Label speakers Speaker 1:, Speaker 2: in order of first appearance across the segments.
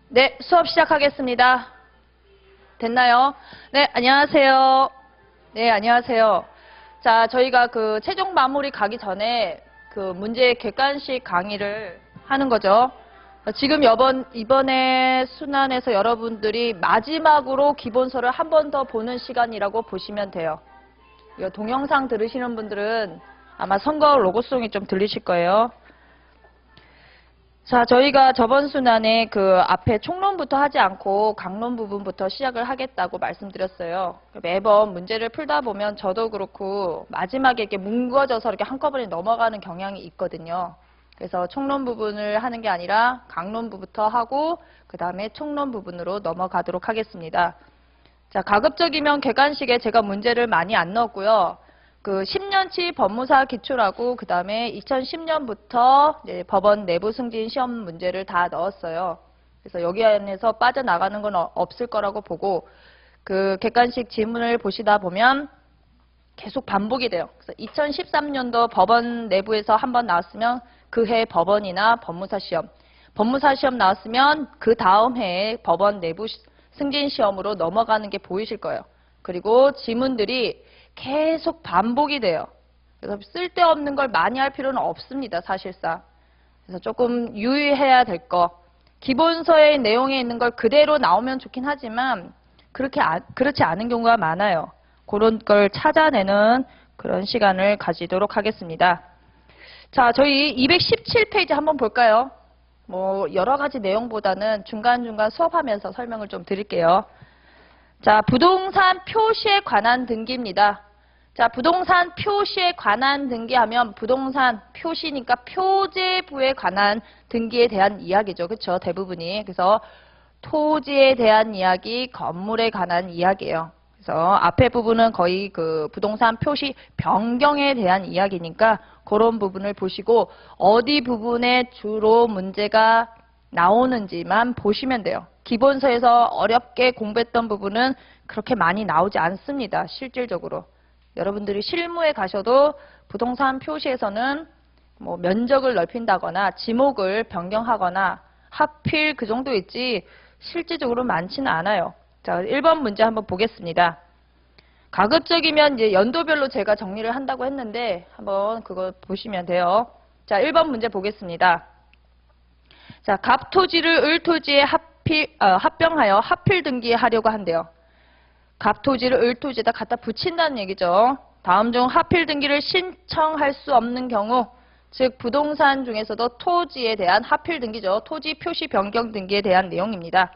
Speaker 1: 네, 수업 시작하겠습니다. 됐나요? 네, 안녕하세요. 네, 안녕하세요. 자, 저희가 그 최종 마무리 가기 전에 그 문제 객관식 강의를 하는 거죠. 지금 이번에 순환에서 여러분들이 마지막으로 기본서를 한 번 더 보는 시간이라고 보시면 돼요. 이거 동영상 들으시는 분들은 아마 선거 로고송이 좀 들리실 거예요. 자, 저희가 저번 순환에 그 앞에 총론부터 하지 않고 강론 부분부터 시작을 하겠다고 말씀드렸어요. 매번 문제를 풀다 보면 저도 그렇고 마지막에 이렇게 뭉거져서 이렇게 한꺼번에 넘어가는 경향이 있거든요. 그래서 총론 부분을 하는 게 아니라 강론 부분부터 하고 그 다음에 총론 부분으로 넘어가도록 하겠습니다. 자, 가급적이면 객관식에 제가 문제를 많이 안 넣었고요. 그 10년치 법무사 기초라고 그 다음에 2010년부터 법원 내부 승진 시험 문제를 다 넣었어요. 그래서 여기 안에서 빠져나가는 건 없을 거라고 보고 그 객관식 지문을 보시다 보면 계속 반복이 돼요. 그래서 2013년도 법원 내부에서 한번 나왔으면 그 해 법원이나 법무사 시험 나왔으면 그 다음 해에 법원 내부 승진 시험으로 넘어가는 게 보이실 거예요. 그리고 지문들이 계속 반복이 돼요. 그래서 쓸데없는 걸 많이 할 필요는 없습니다, 사실상. 그래서 조금 유의해야 될 거. 기본서의 내용에 있는 걸 그대로 나오면 좋긴 하지만 그렇지 않은 경우가 많아요. 그런 걸 찾아내는 그런 시간을 가지도록 하겠습니다. 자, 저희 217페이지 한번 볼까요? 뭐 여러 가지 내용보다는 중간중간 수업하면서 설명을 좀 드릴게요. 자, 부동산 표시에 관한 등기입니다. 자, 부동산 표시에 관한 등기하면 부동산 표시니까 표제부에 관한 등기에 대한 이야기죠. 그렇죠? 대부분이. 그래서 토지에 대한 이야기, 건물에 관한 이야기예요. 그래서 앞에 부분은 거의 그 부동산 표시 변경에 대한 이야기니까 그런 부분을 보시고 어디 부분에 주로 문제가 나오는지만 보시면 돼요. 기본서에서 어렵게 공부했던 부분은 그렇게 많이 나오지 않습니다. 실질적으로. 여러분들이 실무에 가셔도 부동산 표시에서는 뭐 면적을 넓힌다거나 지목을 변경하거나 하필 그 정도 있지 실질적으로 많지는 않아요. 자, 1번 문제 한번 보겠습니다. 가급적이면 이제 연도별로 제가 정리를 한다고 했는데 한번 그거 보시면 돼요. 자, 1번 문제 보겠습니다. 자, 갑토지를 을토지에 합병하여 합필 등기하려고 한대요. 갑토지를 을토지에다 갖다 붙인다는 얘기죠. 다음 중 합필 등기를 신청할 수 없는 경우, 즉 부동산 중에서도 토지에 대한 합필 등기죠. 토지 표시 변경 등기에 대한 내용입니다.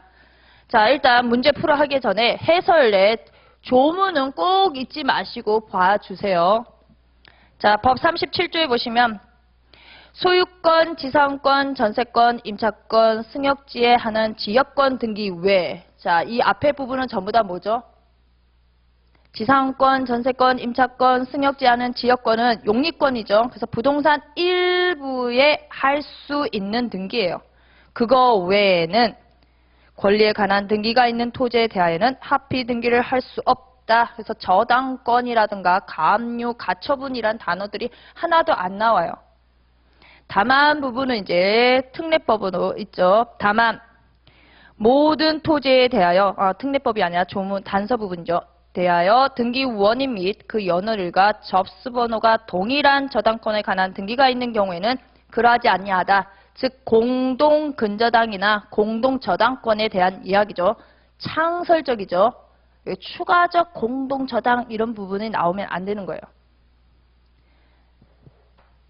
Speaker 1: 자, 일단 문제 풀어 하기 전에 해설에 조문은 꼭 잊지 마시고 봐주세요. 자, 법 37조에 보시면 소유권, 지상권, 전세권, 임차권, 승역지에 하는 지역권 등기 외. 자, 이 앞에 부분은 전부 다 뭐죠? 지상권, 전세권, 임차권, 승역지에 하는 지역권은 용리권이죠. 그래서 부동산 일부에 할 수 있는 등기예요. 그거 외에는 권리에 관한 등기가 있는 토지에 대하여는 합의 등기를 할 수 없다. 그래서 저당권이라든가 가압류, 가처분이란 단어들이 하나도 안 나와요. 다만 부분은 이제 특례법으로 있죠. 다만 모든 토지에 대하여 특례법이 아니라 조문 단서 부분이죠. 대하여 등기 원인 및 그 연월일과 접수번호가 동일한 저당권에 관한 등기가 있는 경우에는 그러하지 아니하다. 즉 공동 근저당이나 공동 저당권에 대한 이야기죠. 창설적이죠. 추가적 공동 저당 이런 부분이 나오면 안 되는 거예요.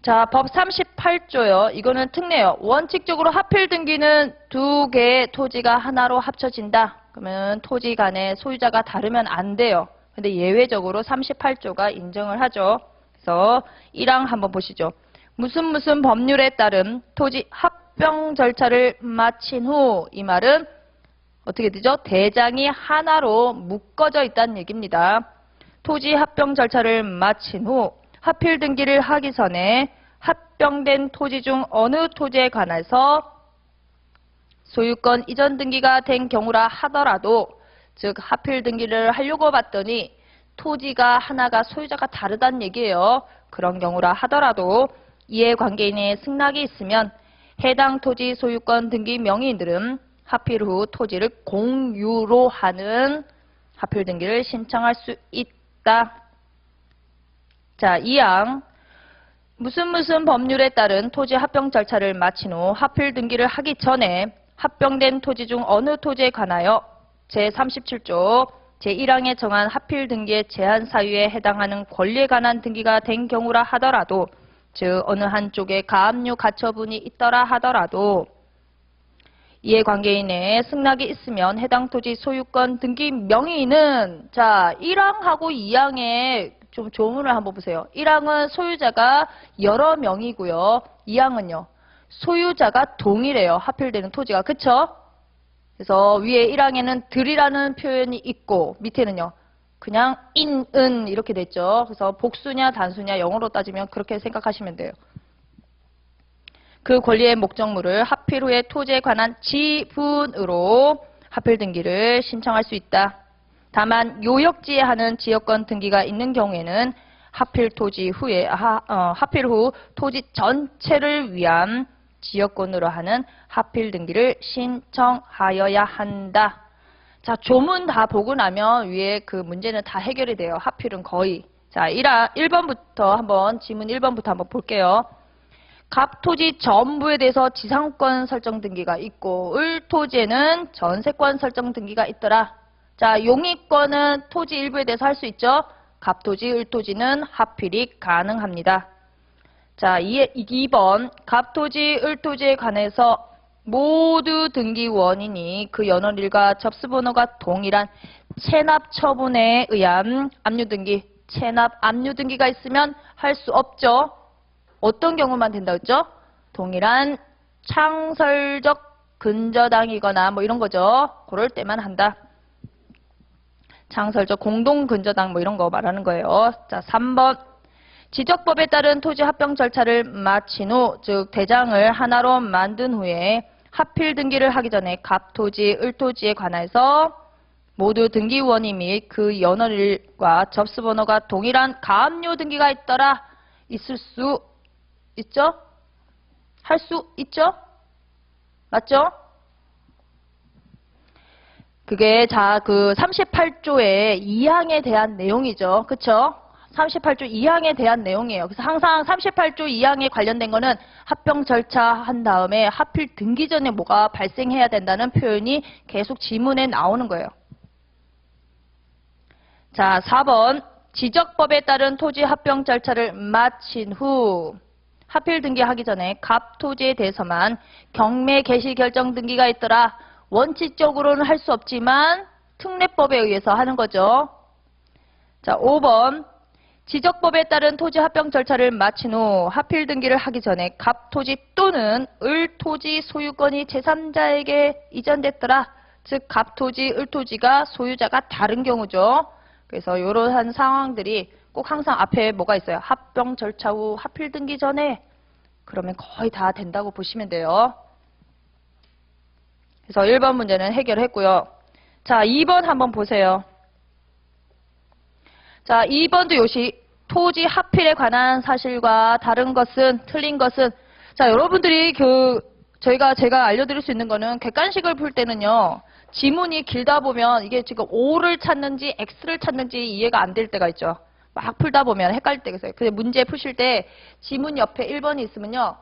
Speaker 1: 자, 법 38조요. 이거는 특례요. 원칙적으로 합필 등기는 두 개의 토지가 하나로 합쳐진다. 그러면 토지 간의 소유자가 다르면 안 돼요. 근데 예외적으로 38조가 인정을 하죠. 그래서 1항 한번 보시죠. 무슨 법률에 따른 토지 합병 절차를 마친 후, 이 말은 어떻게 되죠? 대장이 하나로 묶어져 있다는 얘기입니다. 토지 합병 절차를 마친 후 합필 등기를 하기 전에 합병된 토지 중 어느 토지에 관해서 소유권 이전 등기가 된 경우라 하더라도, 즉 합필 등기를 하려고 봤더니 토지가 하나가 소유자가 다르다는 얘기예요. 그런 경우라 하더라도 이해관계인의 승낙이 있으면 해당 토지 소유권 등기 명의인들은 합필 후 토지를 공유로 하는 합필 등기를 신청할 수 있다. 자, 2항. 무슨 법률에 따른 토지 합병 절차를 마친 후 합필 등기를 하기 전에 합병된 토지 중 어느 토지에 관하여 제37조 제1항에 정한 합필 등기의 제한 사유에 해당하는 권리에 관한 등기가 된 경우라 하더라도, 즉 어느 한쪽에 가압류 가처분이 있더라 하더라도 이해관계인의 승낙이 있으면 해당 토지 소유권 등기 명의는, 자 1항하고 2항에 좀 조문을 한번 보세요. 1항은 소유자가 여러 명이고요. 2항은요. 소유자가 동일해요. 합필되는 토지가. 그쵸? 그래서 위에 1항에는 들이라는 표현이 있고 밑에는요. 그냥 인은 이렇게 됐죠. 그래서 복수냐 단수냐 영어로 따지면 그렇게 생각하시면 돼요. 그 권리의 목적물을 합필 후에 토지에 관한 지분으로 합필 등기를 신청할 수 있다. 다만 요역지에 하는 지역권 등기가 있는 경우에는 합필 후 토지 전체를 위한 지역권으로 하는 합필 등기를 신청하여야 한다. 자, 조문 다 보고 나면 위에 그 문제는 다 해결이 돼요. 합필은 거의. 자, 1번부터 한번 지문 1번부터 한번 볼게요. 갑 토지 전부에 대해서 지상권 설정 등기가 있고 을 토지에는 전세권 설정 등기가 있더라. 자, 용익권은 토지 일부에 대해서 할 수 있죠. 갑 토지, 을 토지는 합필이 가능합니다. 자, 2번 갑 토지, 을 토지에 관해서 모두 등기 원인이 그 연월일과 접수번호가 동일한 체납 처분에 의한 압류 등기, 체납 압류 등기가 있으면 할 수 없죠. 어떤 경우만 된다 했죠? 동일한 창설적 근저당이거나 뭐 이런 거죠. 그럴 때만 한다. 창설적 공동 근저당 뭐 이런 거 말하는 거예요. 자, 3번. 지적법에 따른 토지 합병 절차를 마친 후, 즉 대장을 하나로 만든 후에 합필 등기를 하기 전에 갑 토지, 을 토지에 관해서 모두 등기원이 및 그 연월일과 접수번호가 동일한 가압류 등기가 있더라. 있을 수 있죠? 할 수 있죠? 맞죠? 그게 그 38조의 2항에 대한 내용이죠. 그쵸? 38조 2항에 대한 내용이에요. 그래서 항상 38조 2항에 관련된 거는 합병 절차 한 다음에 하필 등기 전에 뭐가 발생해야 된다는 표현이 계속 지문에 나오는 거예요. 자, 4번. 지적법에 따른 토지 합병 절차를 마친 후 하필 등기하기 전에 갑 토지에 대해서만 경매 개시 결정 등기가 있더라. 원칙적으로는 할 수 없지만 특례법에 의해서 하는 거죠. 자, 5번. 지적법에 따른 토지 합병 절차를 마친 후 하필 등기를 하기 전에 갑 토지 또는 을 토지 소유권이 제3자에게 이전됐더라. 즉 갑 토지, 을 토지가 소유자가 다른 경우죠. 그래서 이러한 상황들이 꼭 항상 앞에 뭐가 있어요. 합병 절차 후 하필 등기 전에 그러면 거의 다 된다고 보시면 돼요. 그래서 1번 문제는 해결했고요. 자, 2번 한번 보세요. 자, 2번도 요시 토지 합필에 관한 사실과 다른 것은, 틀린 것은, 자, 여러분들이 제가 알려드릴 수 있는 거는 객관식을 풀 때는요, 지문이 길다 보면 이게 지금 O를 찾는지 X를 찾는지 이해가 안 될 때가 있죠. 막 풀다 보면 헷갈릴 때가 있어요. 근데 문제 푸실 때 지문 옆에 1번이 있으면요,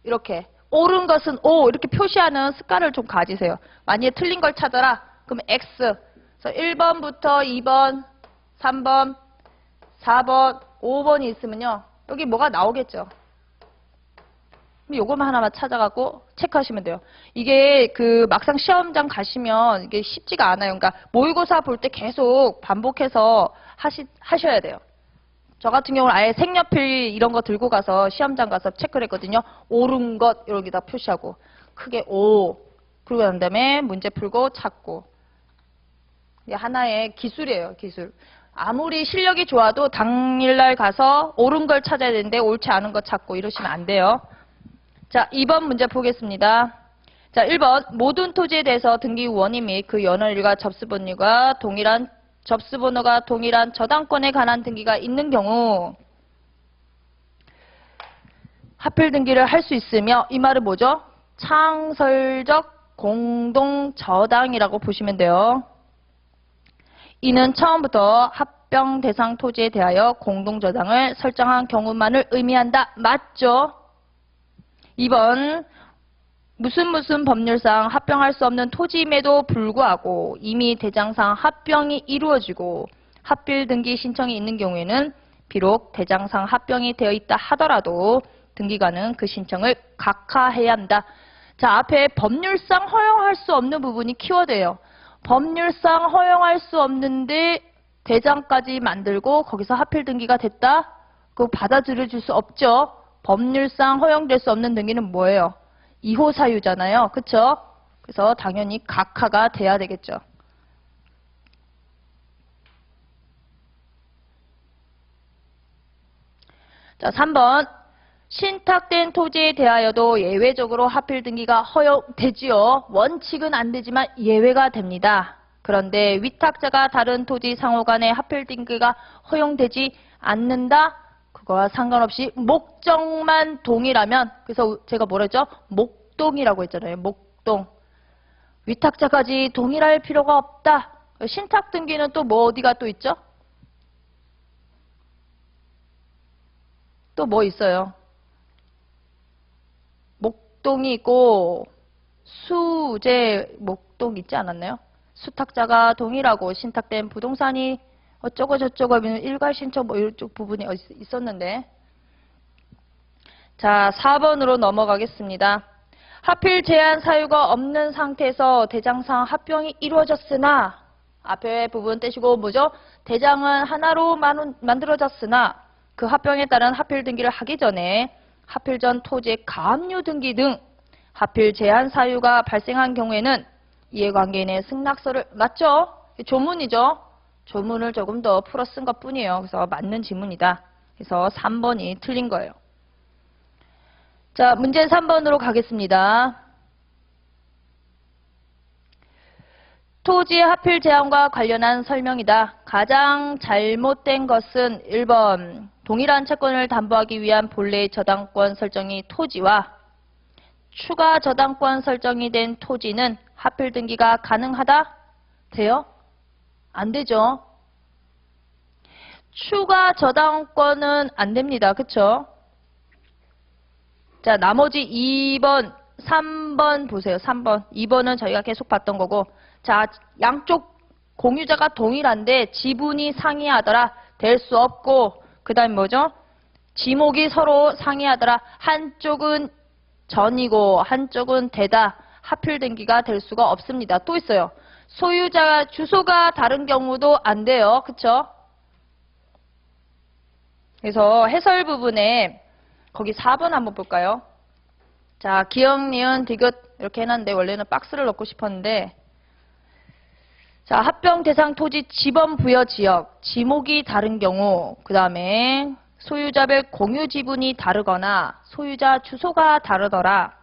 Speaker 1: 이렇게 옳은 것은 O 이렇게 표시하는 습관을 좀 가지세요. 만약에 틀린 걸 찾아라. 그럼 X. 그래서 1번부터 2번, 3번, 4번, 5번이 있으면요. 여기 뭐가 나오겠죠. 요것만 하나만 찾아가고 체크하시면 돼요. 이게 막상 시험장 가시면 이게 쉽지가 않아요. 그러니까 모의고사 볼 때 계속 반복해서 하셔야 돼요. 저 같은 경우는 아예 색연필 이런 거 들고 가서 시험장 가서 체크를 했거든요. 옳은 것 여기다 표시하고 크게 O 그러고 난 다음에 문제 풀고 찾고. 이게 하나의 기술이에요. 기술. 아무리 실력이 좋아도 당일날 가서 옳은 걸 찾아야 되는데 옳지 않은 거 찾고 이러시면 안 돼요. 자, 2번 문제 보겠습니다. 자, 1번. 모든 토지에 대해서 등기 원인 및 그 연월일과 접수번호가 동일한 저당권에 관한 등기가 있는 경우 하필 등기를 할 수 있으며, 이 말은 뭐죠? 창설적 공동저당이라고 보시면 돼요. 이는 처음부터 합병 대상 토지에 대하여 공동저당을 설정한 경우만을 의미한다. 맞죠? 2번 무슨 법률상 합병할 수 없는 토지임에도 불구하고 이미 대장상 합병이 이루어지고 합필 등기 신청이 있는 경우에는 비록 대장상 합병이 되어 있다 하더라도 등기관은 그 신청을 각하해야 한다. 자, 앞에 법률상 허용할 수 없는 부분이 키워드예요. 법률상 허용할 수 없는데 대장까지 만들고 거기서 합필 등기가 됐다? 그거 받아들여 줄 수 없죠. 법률상 허용될 수 없는 등기는 뭐예요? 2호 사유잖아요. 그쵸? 그래서 당연히 각하가 돼야 되겠죠. 자, 3번. 신탁된 토지에 대하여도 예외적으로 합필 등기가 허용되지요. 원칙은 안 되지만 예외가 됩니다. 그런데 위탁자가 다른 토지 상호 간의 합필 등기가 허용되지 않는다? 그거와 상관없이 목적만 동일하면, 그래서 제가 뭐라 했죠? 목동이라고 했잖아요. 목동. 위탁자까지 동일할 필요가 없다. 신탁 등기는 또 뭐 어디가 또 있죠? 또 뭐 있어요? 목동이 있고 수재 목동 있지 않았나요? 수탁자가 동일하고 신탁된 부동산이 어쩌고 저쩌고 하면 일괄신청 뭐 이쪽 부분이 있었는데. 자, 4번으로 넘어가겠습니다. 하필 제한 사유가 없는 상태에서 대장상 합병이 이루어졌으나, 앞에 부분 떼시고 뭐죠? 대장은 하나로 만들어졌으나 그 합병에 따른 합필 등기를 하기 전에 합필 전 토지의 가압류 등기 등 합필 제한 사유가 발생한 경우에는 이해관계인의 승낙서를, 맞죠? 조문이죠? 조문을 조금 더 풀어 쓴 것 뿐이에요. 그래서 맞는 지문이다. 그래서 3번이 틀린 거예요. 자, 문제 3번으로 가겠습니다. 토지의 합필 제한과 관련한 설명이다. 가장 잘못된 것은 1번 동일한 채권을 담보하기 위한 본래의 저당권 설정이 토지와 추가 저당권 설정이 된 토지는 합필 등기가 가능하다? 돼요? 안 되죠. 추가 저당권은 안 됩니다. 그쵸? 자, 나머지 2번, 3번 보세요. 3번. 2번은 저희가 계속 봤던 거고. 자, 양쪽 공유자가 동일한데 지분이 상이하더라. 될 수 없고, 그 다음에 뭐죠? 지목이 서로 상이하더라. 한쪽은 전이고 한쪽은 대다. 합필 등기가 될 수가 없습니다. 또 있어요. 소유자 주소가 다른 경우도 안 돼요. 그쵸? 그래서 해설 부분에 거기 4번 한번 볼까요? 자, 기억, 니은, 디귿 이렇게 해놨는데 원래는 박스를 넣고 싶었는데, 자, 합병 대상 토지 지번 부여 지역, 지목이 다른 경우, 그 다음에 소유자별 공유 지분이 다르거나 소유자 주소가 다르더라.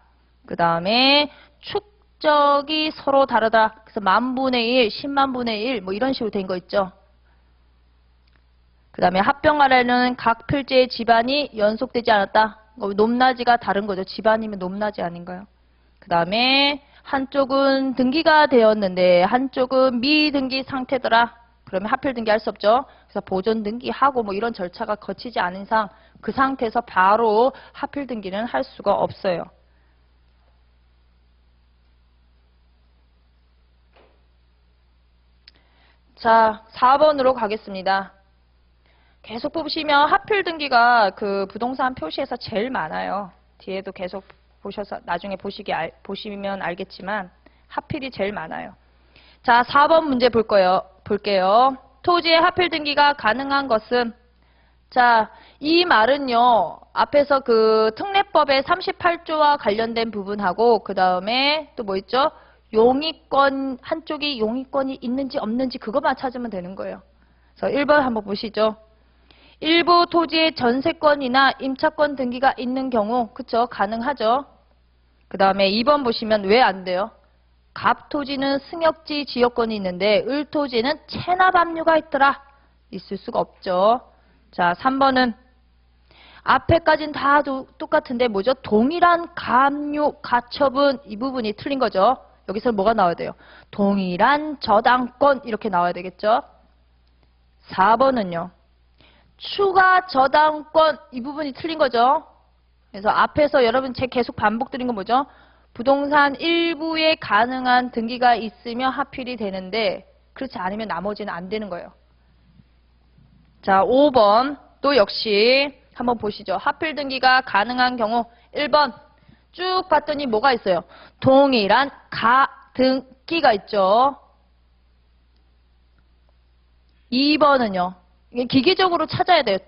Speaker 1: 그 다음에 축적이 서로 다르다. 그래서 10,000분의 1, 100,000분의 1 뭐 이런 식으로 된 거 있죠. 그 다음에 합병하라는 각 필지의 집안이 연속되지 않았다. 높낮이가 다른 거죠. 집안이면 높낮이 아닌가요? 그 다음에 한쪽은 등기가 되었는데 한쪽은 미등기 상태더라. 그러면 합필 등기할 수 없죠. 그래서 보존 등기하고 뭐 이런 절차가 거치지 않은 이상 그 상태에서 바로 합필 등기는 할 수가 없어요. 자, 4번으로 가겠습니다. 계속 보시면 합필 등기가 그 부동산 표시에서 제일 많아요. 뒤에도 계속 보셔서 나중에 보시면 알겠지만 합필이 제일 많아요. 자, 4번 문제 볼게요. 토지의 합필 등기가 가능한 것은, 자, 이 말은요. 앞에서 그 특례법의 38조와 관련된 부분하고 그 다음에 또 뭐 있죠? 용의권, 한쪽이 용의권이 있는지 없는지 그것만 찾으면 되는 거예요. 그래서 1번 한번 보시죠. 일부 토지의 전세권이나 임차권 등기가 있는 경우, 그쵸? 가능하죠. 그 다음에 2번 보시면 왜 안 돼요? 갑토지는 승역지 지역권이 있는데 을토지는 체납 압류가 있더라. 있을 수가 없죠. 자, 3번은 앞에까지는 다 똑같은데 뭐죠? 동일한 가압류, 가처분 이 부분이 틀린 거죠. 여기서 뭐가 나와야 돼요? 동일한 저당권 이렇게 나와야 되겠죠? 4번은요. 추가 저당권 이 부분이 틀린 거죠. 그래서 앞에서 여러분 제 계속 반복드린 건 뭐죠? 부동산 일부에 가능한 등기가 있으면 하필이 되는데 그렇지 않으면 나머지는 안 되는 거예요. 자, 5번 또 역시 한번 보시죠. 하필 등기가 가능한 경우 1번 쭉 봤더니 뭐가 있어요? 동일한 가등기가 있죠. 2번은요. 이게 기계적으로 찾아야 돼요.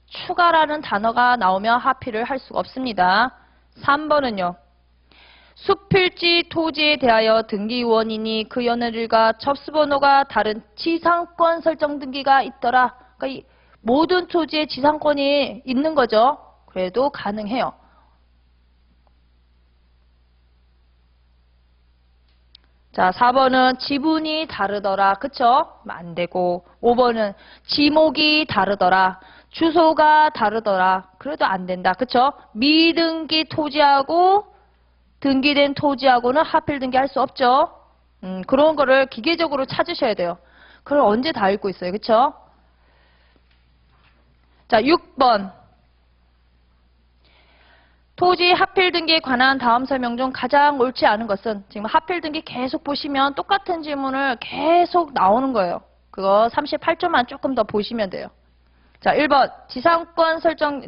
Speaker 1: 추가라는 단어가 나오면 하필을 할 수가 없습니다. 3번은요. 수필지 토지에 대하여 등기원인이 그 연일과 접수번호가 다른 지상권 설정 등기가 있더라. 그러니까 이 모든 토지에 지상권이 있는 거죠. 그래도 가능해요. 자, 4번은 지분이 다르더라. 그쵸? 안 되고. 5번은 지목이 다르더라. 주소가 다르더라. 그래도 안 된다. 그쵸? 미등기 토지하고 등기된 토지하고는 하필 등기할 수 없죠. 그런 거를 기계적으로 찾으셔야 돼요. 그걸 언제 다 읽고 있어요. 그쵸? 자, 6번. 토지 하필 등기에 관한 다음 설명 중 가장 옳지 않은 것은 지금 하필 등기 계속 보시면 똑같은 질문을 계속 나오는 거예요. 그거 38조만 조금 더 보시면 돼요. 자, 1번.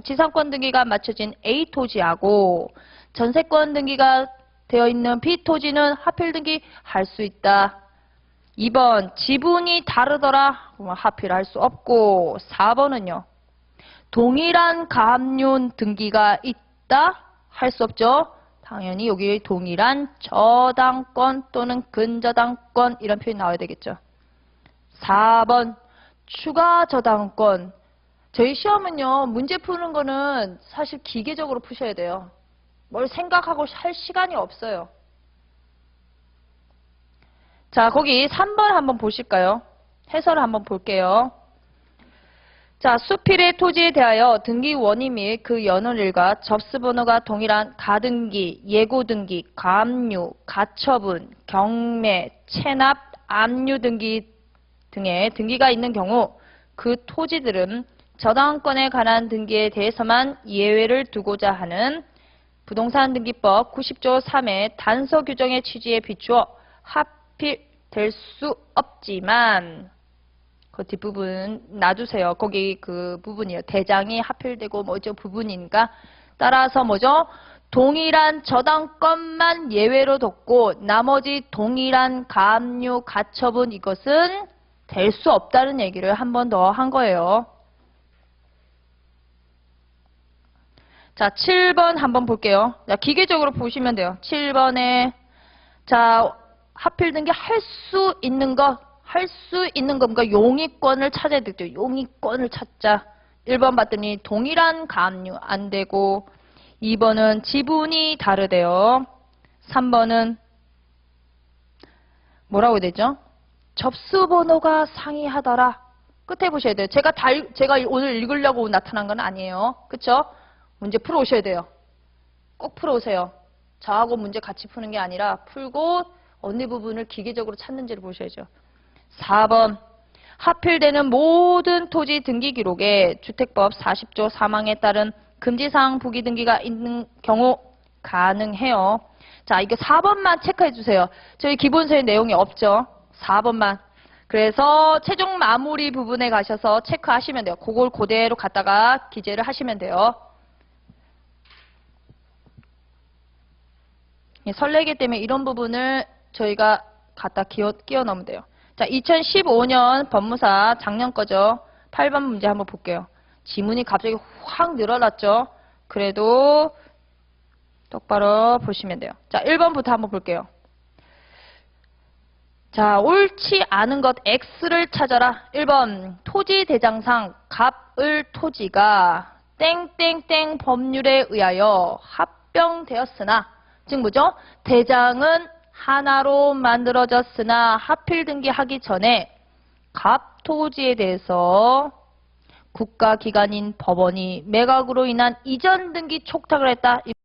Speaker 1: 지상권 등기가 맞춰진 A 토지하고 전세권 등기가 되어 있는 B 토지는 하필 등기 할 수 있다. 2번. 지분이 다르더라. 그러면 하필 할 수 없고. 4번은요. 동일한 가압류 등기가 있다? 할 수 없죠. 당연히 여기 동일한 저당권 또는 근저당권 이런 표현이 나와야 되겠죠. 4번. 추가 저당권. 저희 시험은요. 문제 푸는 거는 사실 기계적으로 푸셔야 돼요. 뭘 생각하고 할 시간이 없어요. 자, 거기 3번 한번 보실까요? 해설을 한번 볼게요. 자, 수필의 토지에 대하여 등기 원인 및 그 연월일과 접수번호가 동일한 가등기, 예고등기, 가압류, 가처분, 경매, 체납, 압류 등기 등의 등기가 있는 경우 그 토지들은 저당권에 관한 등기에 대해서만 예외를 두고자 하는 부동산 등기법 90조 3의 단서 규정의 취지에 비추어 하필될 수 없지만 그 뒷부분 놔두세요. 거기 그 부분이요. 대장이 하필되고 뭐죠? 부분이니까 따라서 뭐죠? 동일한 저당권만 예외로 뒀고 나머지 동일한 가압류, 가처분 이것은 될 수 없다는 얘기를 한 번 더 한 거예요. 자, 7번 한번 볼게요. 자, 기계적으로 보시면 돼요. 7번에 자, 하필 등기 할 수 있는 거 그러니까 용의권을 찾아야 되죠. 용의권을 찾자. 1번 봤더니 동일한 가압류 안 되고 2번은 지분이 다르대요. 3번은 뭐라고 해야 되죠? 접수번호가 상이하더라. 끝에 보셔야 돼요. 제가 오늘 읽으려고 나타난 건 아니에요. 그쵸? 문제 풀어오셔야 돼요. 꼭 풀어오세요. 저하고 문제 같이 푸는 게 아니라 풀고 어느 부분을 기계적으로 찾는지를 보셔야죠. 4번. 하필되는 모든 토지 등기 기록에 주택법 40조 3항에 따른 금지사항 부기 등기가 있는 경우 가능해요. 자, 이거 4번만 체크해 주세요. 저희 기본서에 내용이 없죠. 4번만. 그래서 최종 마무리 부분에 가셔서 체크하시면 돼요. 그걸 그대로 갖다가 기재를 하시면 돼요. 설레기 때문에 이런 부분을 저희가 갖다 끼워 넣으면 돼요. 자, 2015년 법무사 작년 거죠. 8번 문제 한번 볼게요. 지문이 갑자기 확 늘어났죠. 그래도 똑바로 보시면 돼요. 자, 1번부터 한번 볼게요. 자, 옳지 않은 것 X를 찾아라. 1번 토지 대장상 갑을 토지가 땡땡땡 법률에 의하여 합병되었으나 즉 뭐죠? 대장은 하나로 만들어졌으나 하필 등기하기 전에 갑 토지에 대해서 국가기관인 법원이 매각으로 인한 이전 등기 촉탁을 했다.